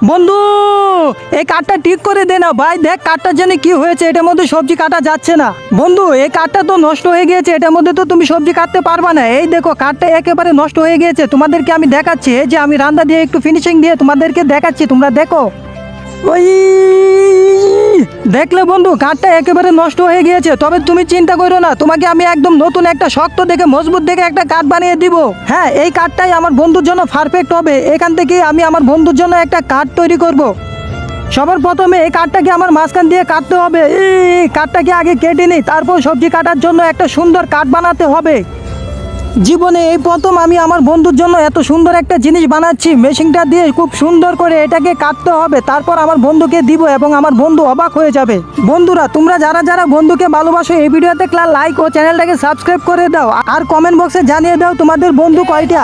বন্ধু, এই কাঠটা ঠিক করে দে না ভাই। দেখ কাঠটার জন্য কি হয়েছে, এটার মধ্যে সবজি কাটা যাচ্ছে না। বন্ধু, এই কাঠটা তো নষ্ট হয়ে গিয়েছে, এটার মধ্যে তো তুমি সবজি কাটতে পারবা না। এই দেখো কাঠটা একেবারে নষ্ট হয়ে গিয়েছে। তোমাদেরকে আমি দেখাচ্ছি, এই যে আমি রান্না দিয়ে একটু ফিনিশিং দিয়ে তোমাদেরকে দেখাচ্ছি, তোমরা দেখো। ওই দেখলে বন্ধু, কাঠটা একেবারে নষ্ট হয়ে গিয়েছে। তবে তুমি চিন্তা করো না, তোমাকে আমি একদম নতুন একটা শক্ত দেখে মজবুত দেখে একটা কাঠ বানিয়ে দিব। হ্যাঁ, এই কাঠটাই আমার বন্ধুর জন্য পারফেক্ট হবে। এখান থেকে আমি আমার বন্ধুর জন্য একটা কাঠ তৈরি করব। সবার প্রথমে এই কাঠটাকে আমার মাঝখান দিয়ে কাটতে হবে। এই কাঠটাকে আগে কেটে নিই, তারপর সবজি কাটার জন্য একটা সুন্দর কাঠ বানাতে হবে। জীবনে এই প্রথম আমি আমার বন্ধুর জন্য এত সুন্দর একটা জিনিস বানাচ্ছি। মেশিনটা দিয়ে খুব সুন্দর করে এটাকে কাটতে হবে, তারপর আমার বন্ধুকে দিব এবং আমার বন্ধু অবাক হয়ে যাবে। বন্ধুরা, তোমরা যারা যারা বন্ধুকে ভালোবাসো এই ভিডিওতে লাইক ও চ্যানেলটাকে সাবস্ক্রাইব করে দাও, আর কমেন্ট বক্সে জানিয়ে দাও তোমাদের বন্ধু কয়টা।